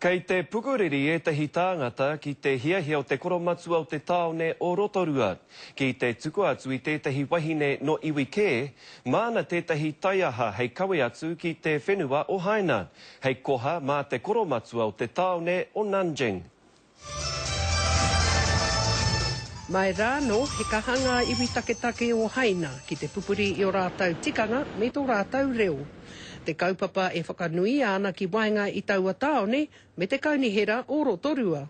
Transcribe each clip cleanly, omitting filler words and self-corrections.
Kei te pukuriri etahi tāngata ki te hiahia o te koromatua o te taone o Rotorua. Ki te tuku atu i tētahi wahine no iwi kē, māna tētahi taiaha hei kawe atu ki te whenua o Hainan. Hei koha mā te koromatua o te taone o Nanjing. Mai rāno, he kahanga iwi taketake o Haina ki te pupuri i o rātau tikanga me tō rātau reo. Te kaupapa e whakanui ana ki wainga i taua taone me te kaunihera o Rotorua.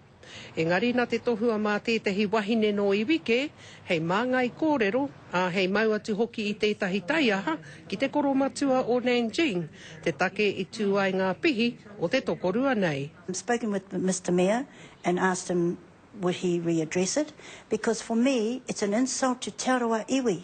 Engari nā te tohua mā tētahi wahine no iwike, hei māngai kōrero, a hei mau atu hoki i tētahi taiaha ki te koromatua o Nanjing, te take i tūai ngā pihi o te tokorua nei. I've spoken with Mr Mayor and asked him would he readdress it, because for me it's an insult to Te Arawa Iwi,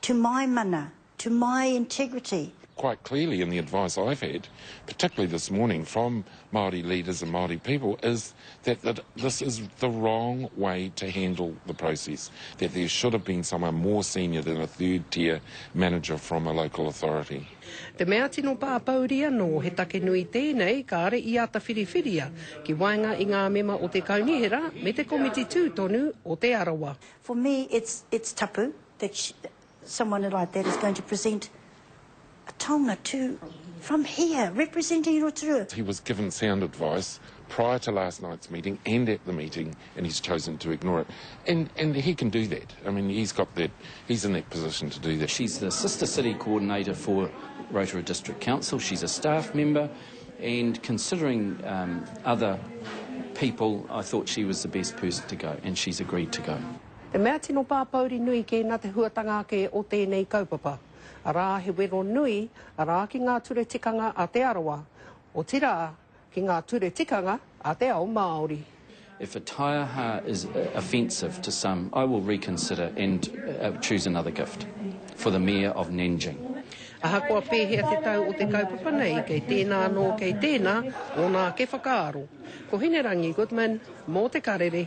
to my mana, to my integrity. Quite clearly in the advice I've had, particularly this morning from Māori leaders and Māori people, is that this is the wrong way to handle the process, that there should have been someone more senior than a third-tier manager from a local authority. Te mea tino pāpauri anō he take nui tēnei ka are i ata whiriwhiria ki wainga i ngā mema o te kaunihera me te komiti tūtonu o te Arawa. For me it's tapu that someone like that is going to present a taonga from here, representing Rotorua. He was given sound advice prior to last night's meeting and at the meeting, and he's chosen to ignore it. And he can do that. I mean, he's in that position to do that. She's the Sister City Coordinator for Rotorua District Council. She's a staff member, and considering other people, I thought she was the best person to go, and she's agreed to go. Te mea tino pāpauri nui ke nā te huatanga ke o tēnei kaupapa. Arā he wero nui, arā ki ngā ture tikanga a te Arawa, o tira ki ngā ture tikanga a te ao Māori. If a taiaha is offensive to some, I will reconsider and choose another gift for the Mayor of Nanjing. Aha kua pēhea te tau o te kaupapa nei, kei tēnā no kei tēnā, o nā ke whakaaro. Ko Hinerangi Goodman, mō te karere.